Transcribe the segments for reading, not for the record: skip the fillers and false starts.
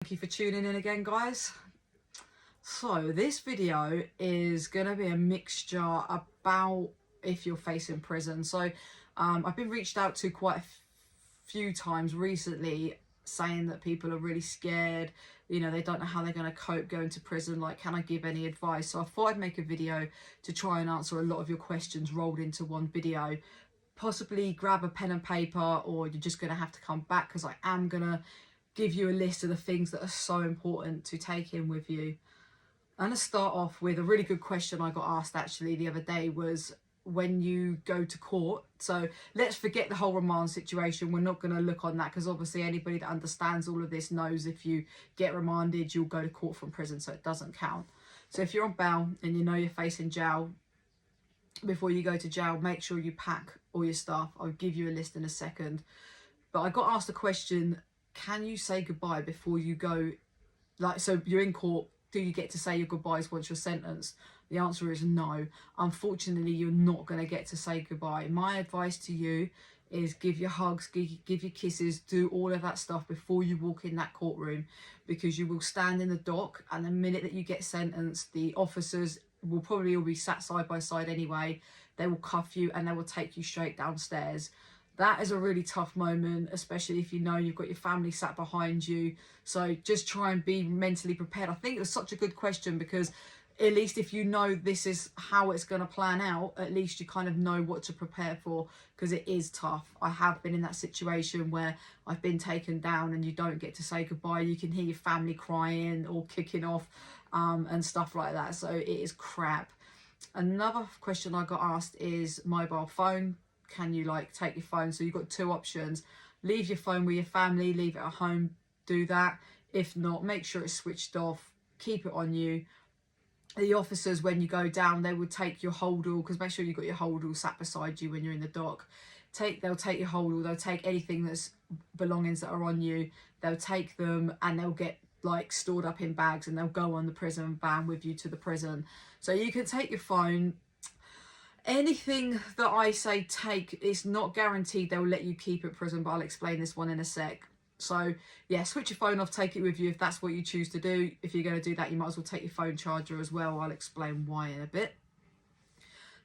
Thank you for tuning in again, guys. So this video is going to be a mixture about if you're facing prison. So I've been reached out to quite a few times recently saying that people are really scared, you know, they don't know how they're going to cope going to prison. Like, can I give any advice? So I thought I'd make a video to try and answer a lot of your questions rolled into one video. Possibly grab a pen and paper, or you're just going to have to come back because I am going to give you a list of the things that are so important to take in with you. I'm going to start off with a really good question I got asked actually the other day, was when you go to court. So let's forget the whole remand situation. We're not going to look on that because obviously anybody that understands all of this knows if you get remanded, you'll go to court from prison, so it doesn't count. So if you're on bail and you know you're facing jail, before you go to jail, make sure you pack all your stuff. I'll give you a list in a second. But I got asked a question, can you say goodbye before you go? Like, so you're in court, do you get to say your goodbyes once you're sentenced? The answer is no. Unfortunately, you're not going to get to say goodbye. My advice to you is give your hugs, give your kisses, do all of that stuff before you walk in that courtroom, because you will stand in the dock, and the minute that you get sentenced, the officers will probably all be sat side by side anyway. They will cuff you and they will take you straight downstairs. That is a really tough moment, especially if you know you've got your family sat behind you. So just try and be mentally prepared. I think it was such a good question because at least if you know this is how it's going to plan out, at least you kind of know what to prepare for, because it is tough. I have been in that situation where I've been taken down and you don't get to say goodbye. You can hear your family crying or kicking off and stuff like that. So it is crap. Another question I got asked is mobile phone. Can you like take your phone? So you've got two options: leave your phone with your family, leave it at home, do that. If not, make sure it's switched off, keep it on you. The officers, when you go down, they will take your holdall, because make sure you've got your holdall sat beside you when you're in the dock. They'll take your holdall, they'll take anything that's belongings that are on you, they'll take them and they'll get like stored up in bags and they'll go on the prison van with you to the prison. So you can take your phone. Anything that I say take, it's not guaranteed they'll let you keep at prison, but I'll explain this one in a sec. So yeah, switch your phone off, take it with you if that's what you choose to do. If you're going to do that, you might as well take your phone charger as well. I'll explain why in a bit.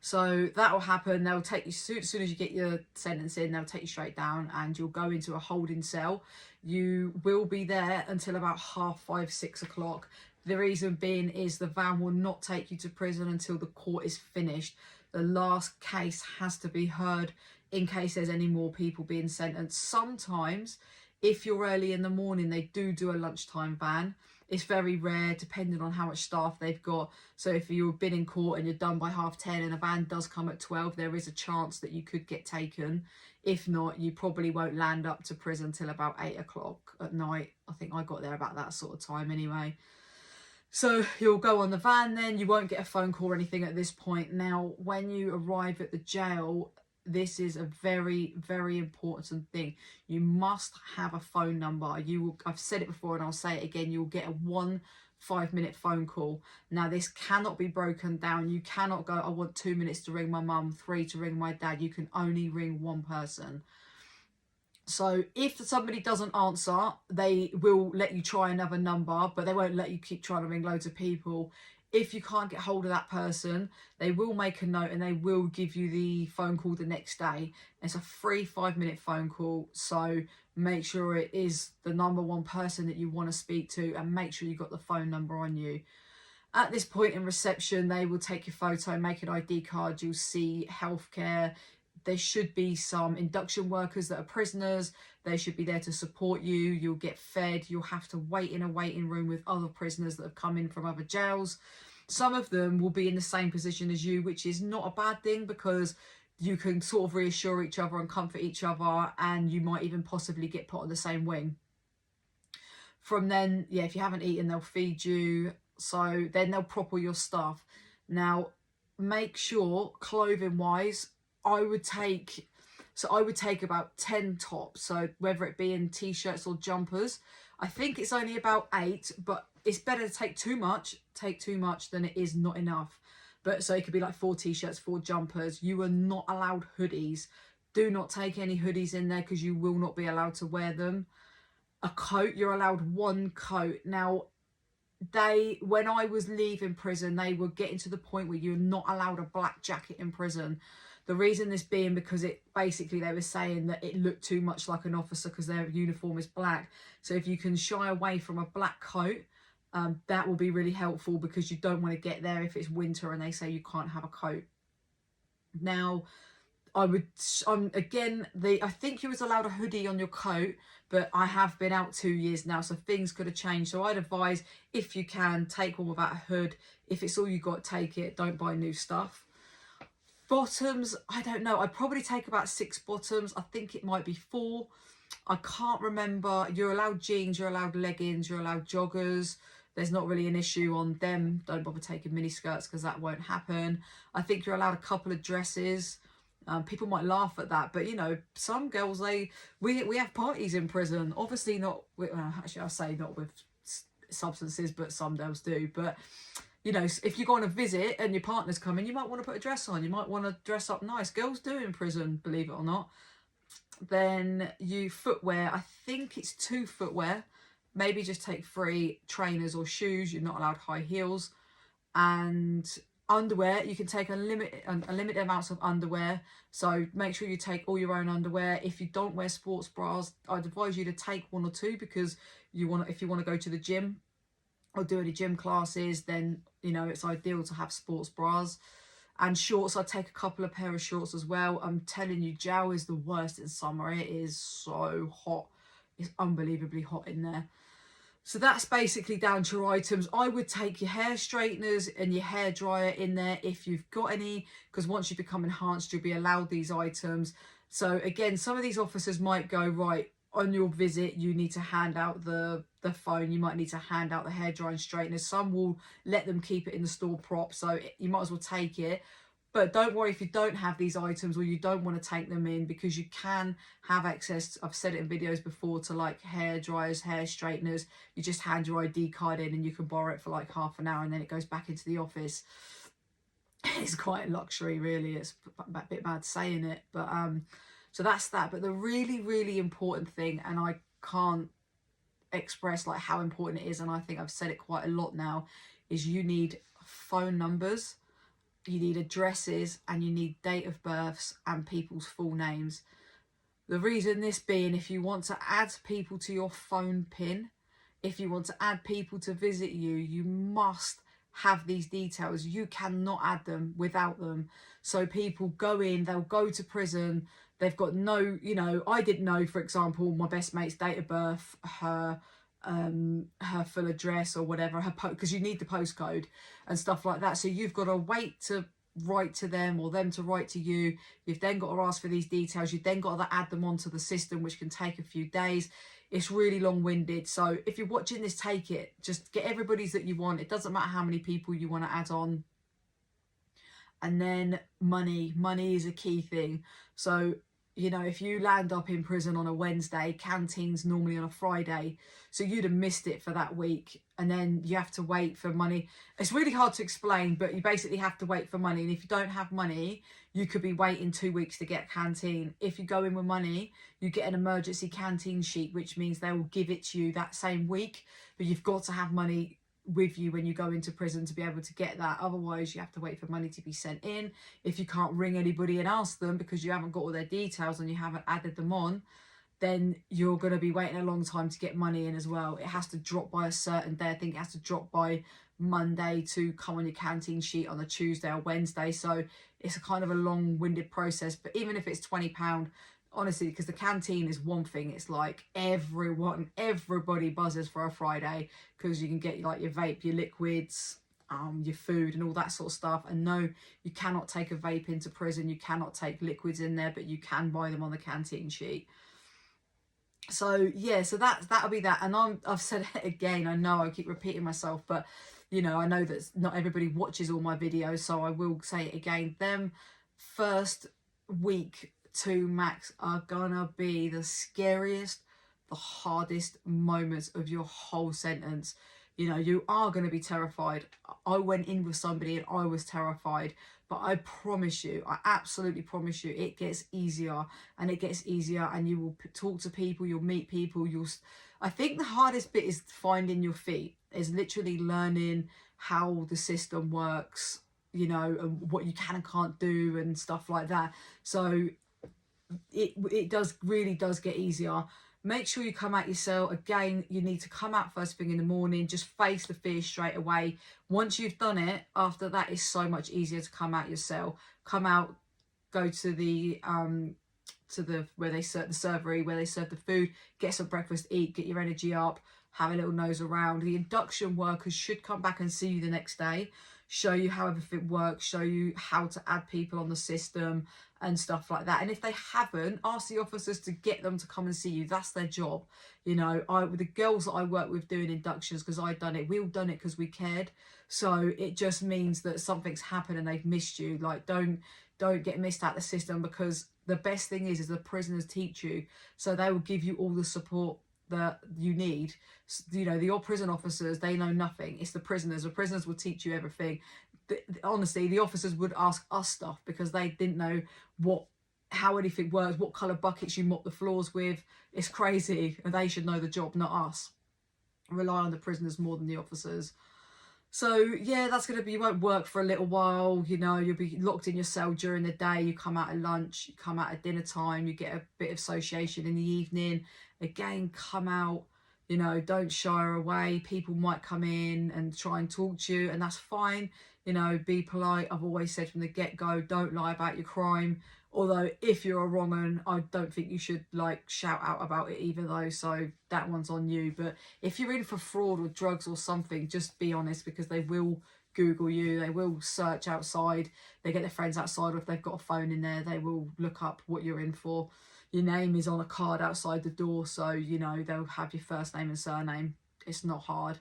So that will happen. They'll take you, as soon as you get your sentence in, they'll take you straight down and you'll go into a holding cell. You will be there until about 5:30, 6 o'clock. The reason being is the van will not take you to prison until the court is finished. The last case has to be heard in case there's any more people being sentenced. Sometimes, if you're early in the morning, they do a lunchtime van. It's very rare, depending on how much staff they've got. So if you've been in court and you're done by 10:30 and a van does come at 12, there is a chance that you could get taken. If not, you probably won't land up to prison till about 8 o'clock at night. I think I got there about that sort of time anyway. So you'll go on the van then, you won't get a phone call or anything at this point. Now, when you arrive at the jail, this is a very, very important thing. You must have a phone number. I've said it before and I'll say it again, you'll get a 5-minute phone call. Now, this cannot be broken down. You cannot go, I want 2 minutes to ring my mum, 3 to ring my dad. You can only ring one person. So if somebody doesn't answer, they will let you try another number, but they won't let you keep trying to ring loads of people. If you can't get hold of that person, they will make a note and they will give you the phone call the next day. It's a free 5-minute phone call. So make sure it is the number one person that you want to speak to, and make sure you've got the phone number on you. At this point in reception, they will take your photo, make an ID card. You'll see healthcare. There should be some induction workers that are prisoners. They should be there to support you. You'll get fed. You'll have to wait in a waiting room with other prisoners that have come in from other jails. Some of them will be in the same position as you, which is not a bad thing, because you can sort of reassure each other and comfort each other, and you might even possibly get put on the same wing. From then, yeah, if you haven't eaten, they'll feed you. So then they'll prop all your stuff. Now, make sure, clothing-wise, I would take about 10 tops. So whether it be in t-shirts or jumpers, I think it's only about 8, but it's better to take too much than it is not enough. But so it could be like 4 t-shirts, 4 jumpers. You are not allowed hoodies. Do not take any hoodies in there because you will not be allowed to wear them. a coat. You're allowed one coat. Now, when I was leaving prison, they were getting to the point where you're not allowed a black jacket in prison. The reason this being because it basically, they were saying that it looked too much like an officer because their uniform is black. So if you can shy away from a black coat, that will be really helpful, because you don't want to get there if it's winter and they say you can't have a coat. Now, I think you was allowed a hoodie on your coat, but I have been out 2 years now, so things could have changed. So I'd advise, if you can, take one without a hood. If it's all you got, take it. Don't buy new stuff. Bottoms, I don't know. I'd probably take about 6 bottoms. I think it might be 4. I can't remember. You're allowed jeans, you're allowed leggings, you're allowed joggers. There's not really an issue on them. Don't bother taking mini skirts because that won't happen. I think you're allowed a couple of dresses. People might laugh at that, but you know, some girls, we have parties in prison. Obviously not with, actually I say not with substances, but some girls do. But you know, if you go on a visit and your partner's coming, you might want to put a dress on. You might want to dress up nice. Girls do in prison, believe it or not. Then footwear, I think it's 2 footwear. Maybe just take 3 trainers or shoes. You're not allowed high heels. And underwear, you can take a limited amounts of underwear. So make sure you take all your own underwear. If you don't wear sports bras, I'd advise you to take 1 or 2, because if you want to go to the gym or do any gym classes, then you know it's ideal to have sports bras. And shorts, I'd take a couple of pair of shorts as well. I'm telling you, jail is the worst in summer. It is so hot. It's unbelievably hot in there. So that's basically down to your items. I would take your hair straighteners and your hair dryer in there if you've got any, because once you become enhanced, you'll be allowed these items. So again, some of these officers might go, right, on your visit, you need to hand out the phone. You might need to hand out the hair dryer and straighteners. Some will let them keep it in the store prop, so you might as well take it. But don't worry if you don't have these items or you don't want to take them in, because you can have access, I've said it in videos before, to like hair dryers, hair straighteners. You just hand your ID card in and you can borrow it for like half an hour and then it goes back into the office. It's quite a luxury, really. It's a bit mad saying it, but so that's that. But the really, really important thing, and I can't express like how important it is, and I think I've said it quite a lot now, is you need phone numbers, you need addresses, and you need date of births and people's full names. The reason this being, if you want to add people to your phone pin, if you want to add people to visit you, you must have these details. You cannot add them without them. So people go in, they'll go to prison, they've got no, you know, I didn't know, for example, my best mate's date of birth, her full address or whatever, because you need the postcode and stuff like that. So you've got to wait to write to them or them to write to you. You've then got to ask for these details. You've then got to add them onto the system, which can take a few days. It's really long-winded. So if you're watching this, take it. Just get everybody's that you want. It doesn't matter how many people you want to add on. And then money. Money is a key thing. So, you know, if you land up in prison on a Wednesday, canteens normally on a Friday. So you'd have missed it for that week. And then you have to wait for money. It's really hard to explain, but you basically have to wait for money. And if you don't have money, you could be waiting 2 weeks to get a canteen. If you go in with money, you get an emergency canteen sheet, which means they will give it to you that same week. But you've got to have money with you when you go into prison to be able to get that. Otherwise, you have to wait for money to be sent in. If you can't ring anybody and ask them because you haven't got all their details and you haven't added them on, then you're going to be waiting a long time to get money in as well. It has to drop by a certain day. I think it has to drop by Monday to come on your canteen sheet on a Tuesday or Wednesday. So it's a kind of a long-winded process. But even if it's £20, honestly, because the canteen is one thing, it's like everybody buzzes for a Friday, because you can get like your vape, your liquids, your food and all that sort of stuff. And no, you cannot take a vape into prison. You cannot take liquids in there, but you can buy them on the canteen sheet. So yeah, so that'll be that. And I've said it again, I know I keep repeating myself, but you know, I know that not everybody watches all my videos, so I will say it again. Them first week to max are gonna be the scariest, the hardest moments of your whole sentence. You know, you are going to be terrified. I went in with somebody and I was terrified, but I promise you, I absolutely promise you, it gets easier and it gets easier, and you will talk to people, you'll meet people, I think the hardest bit is finding your feet, is literally learning how the system works, you know, and what you can and can't do and stuff like that. So it does really does get easier. Make sure you come out your cell. Again, you need to come out first thing in the morning. Just face the fear straight away. Once you've done it, after that, it's so much easier to come out your cell. Come out, go to the where they serve the servery, where they serve the food, get some breakfast, eat, get your energy up, have a little nose around. The induction workers should come back and see you the next day, show you how everything works, show you how to add people on the system and stuff like that. And if they haven't, ask the officers to get them to come and see you. That's their job. You know, the girls that I work with doing inductions, because I'd done it, we all done it because we cared. So it just means that something's happened and they've missed you. Like, don't get missed out the system, because the best thing is the prisoners teach you, so they will give you all the support that you need. You know, your prison officers, they know nothing. It's the prisoners will teach you everything. Honestly, the officers would ask us stuff because they didn't know how anything works, what colour buckets you mop the floors with. It's crazy, and they should know the job, not us. Rely on the prisoners more than the officers. So yeah, that's going to be, you won't work for a little while, you know, you'll be locked in your cell during the day, you come out at lunch, you come out at dinner time, you get a bit of association in the evening. Again, come out, you know, don't shy away. People might come in and try and talk to you, and that's fine. You know, be polite. I've always said from the get-go, don't lie about your crime. Although if you're a wrong un, I don't think you should like shout out about it either though, so that one's on you. But if you're in for fraud or drugs or something, just be honest, because they will Google you, they will search outside, they get their friends outside, or if they've got a phone in there, they will look up what you're in for. Your name is on a card outside the door, so you know they'll have your first name and surname. It's not hard.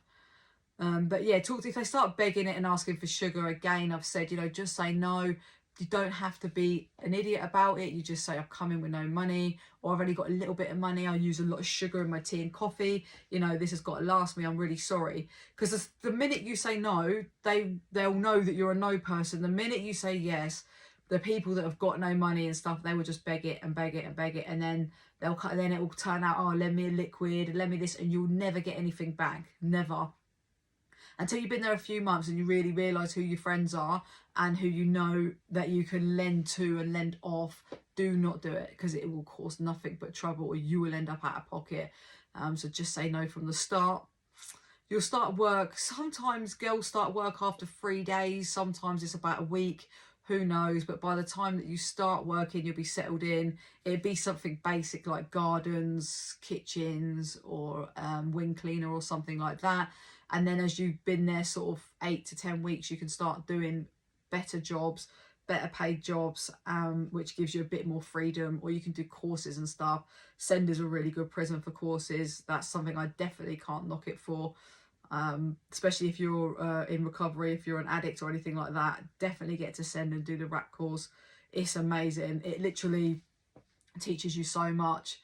But yeah, if they start begging it and asking for sugar, again, I've said, you know, just say no. You don't have to be an idiot about it. You just say, I've come in with no money, or I've only got a little bit of money. I use a lot of sugar in my tea and coffee. You know, this has got to last me. I'm really sorry. Because the minute you say no, they'll know that you're a no person. The minute you say yes, the people that have got no money and stuff, they will just beg it and beg it and beg it, and then then it will turn out, oh, lend me a liquid, lend me this, and you'll never get anything back. Never. Until you've been there a few months and you really realise who your friends are and who you know that you can lend to and lend off, do not do it, because it will cause nothing but trouble, or you will end up out of pocket. So just say no from the start. You'll start work. Sometimes girls start work after 3 days. Sometimes it's about a week. Who knows? But by the time that you start working, you'll be settled in. It'd be something basic like gardens, kitchens, or wing cleaner or something like that. And then as you've been there sort of 8 to 10 weeks, you can start doing better jobs, better paid jobs, which gives you a bit more freedom, or you can do courses and stuff. Sender's a really good prison for courses. That's something I definitely can't knock it for. Especially if you're in recovery, if you're an addict or anything like that, definitely get to Send and do the RAP course. It's amazing. It literally teaches you so much.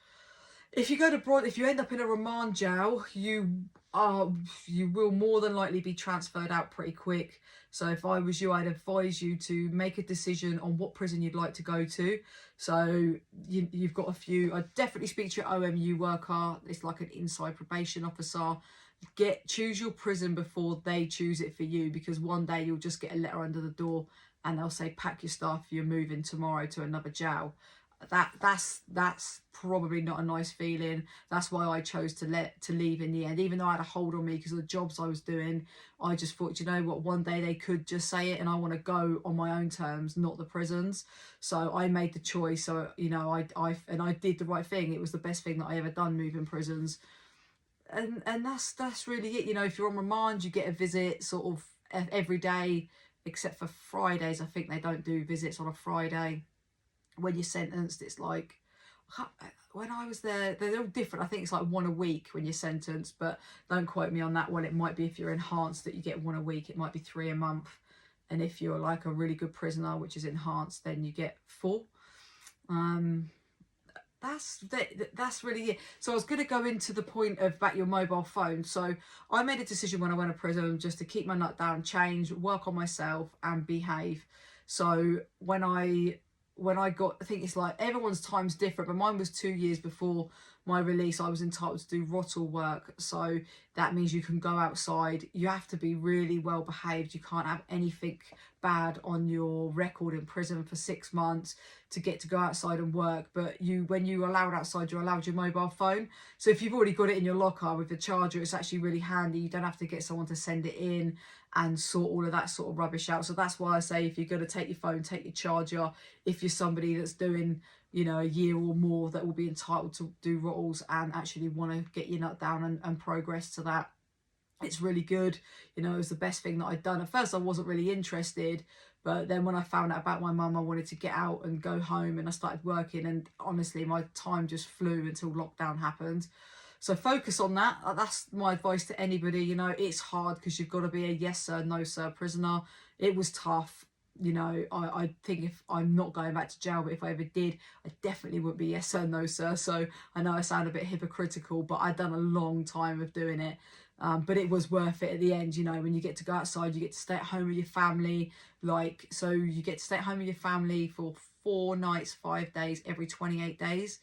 If you go to if you end up in a remand jail, you will more than likely be transferred out pretty quick. So if I was you, I'd advise you to make a decision on what prison you'd like to go to. So you've got a few. I'd definitely speak to your OMU worker. It's like an inside probation officer. Choose your prison before they choose it for you, because one day you'll just get a letter under the door and they'll say, pack your stuff, you're moving tomorrow to another jail. That's probably not a nice feeling. That's why I chose to leave in the end, even though I had a hold on me because of the jobs I was doing. I just thought, you know what, one day they could just say it and I want to go on my own terms, not the prisons. So I made the choice. So, you know, I did the right thing. It was the best thing that I ever done, moving prisons. And that's really it. You know, if you're on remand, you get a visit sort of every day, except for Fridays. I think they don't do visits on a Friday. When you're sentenced, it's like, when I was there, they're all different. I think it's like one a week when you're sentenced, but don't quote me on that one. It might be, if you're enhanced, that you get one a week. It might be 3 a month. And if you're like a really good prisoner, which is enhanced, then you get 4. That's really it. So I was going to go into the point of about your mobile phone. So I made a decision when I went to prison just to keep my nut down, change, work on myself and behave. So when I got, I think it's like everyone's time's different, but mine was 2 years before my release, I was entitled to do rottle work. So that means you can go outside. You have to be really well behaved. You can't have anything bad on your record in prison for 6 months to get to go outside and work. But when you're allowed outside, you're allowed your mobile phone. So if you've already got it in your locker with the charger, it's actually really handy. You don't have to get someone to send it in and sort all of that sort of rubbish out. So that's why I say, if you're going to take your phone, take your charger. If you're somebody that's doing, you know, a year or more, that will be entitled to do rottles and actually want to get your nut down and progress to that, it's really good. You know, it was the best thing that I'd done. At first I wasn't really interested, but then when I found out about my mum, I wanted to get out and go home, and I started working, and honestly my time just flew until lockdown happened. So focus on that. That's my advice to anybody. You know, it's hard because you've got to be a yes sir, no sir prisoner. It was tough. You know, I think if I'm not going back to jail, but if I ever did, I definitely would be yes sir, no sir. So I know I sound a bit hypocritical, but I'd done a long time of doing it. But it was worth it at the end. You know, when you get to go outside, you get to stay at home with your family. Like, so you get to stay at home with your family for 4 nights, 5 days, every 28 days.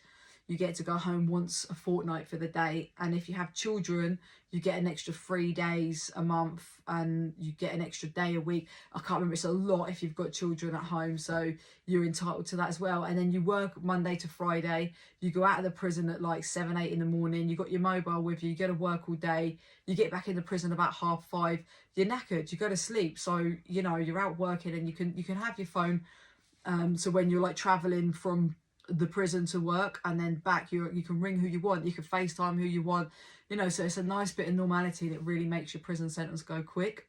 You get to go home once a fortnight for the day. And if you have children, you get an extra 3 days a month, and you get an extra day a week. I can't remember, it's a lot if you've got children at home, so you're entitled to that as well. And then you work Monday to Friday. You go out of the prison at like 7, 8 in the morning. You got your mobile with you. You go to work all day. You get back in the prison about 5:30. You're knackered. You go to sleep. So, you know, you're out working, and you can have your phone. So when you're like traveling from the prison to work and then back, you can ring who you want, you can FaceTime who you want, you know. So it's a nice bit of normality that really makes your prison sentence go quick.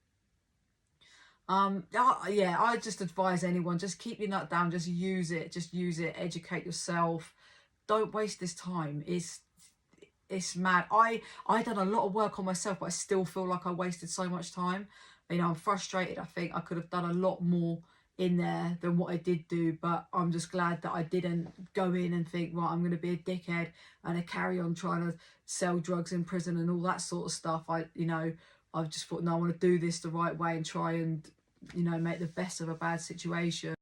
Yeah, I just advise anyone, just keep your nut down, just use it, educate yourself, don't waste this time. It's mad. I done a lot of work on myself, but I still feel like I wasted so much time. You know, I'm frustrated. I think I could have done a lot more in there than what I did do, but I'm just glad that I didn't go in and think, right, I'm going to be a dickhead and I carry on trying to sell drugs in prison and all that sort of stuff. I've just thought, no, I want to do this the right way and try and, you know, make the best of a bad situation.